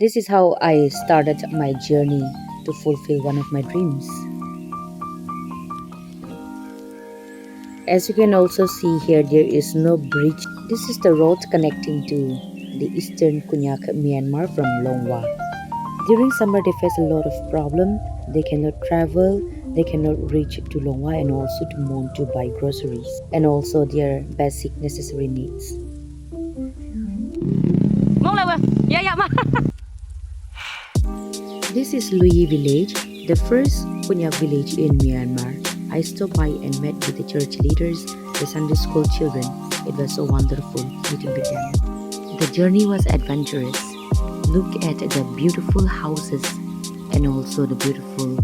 This is how I started my journey to fulfill one of my dreams. As you can also see here, there is no bridge. This is the road connecting to the Eastern Konyak, Myanmar from Longwa. During summer, they face a lot of problem. They cannot travel, they cannot reach to Longwa and also to Mon to buy groceries and also their basic necessary needs. This is Lui village, the first Konyak village in Myanmar. I stopped by and met with the church leaders, the Sunday school children. It was so wonderful meeting with them. The journey was adventurous. Look at the beautiful houses and also the beautiful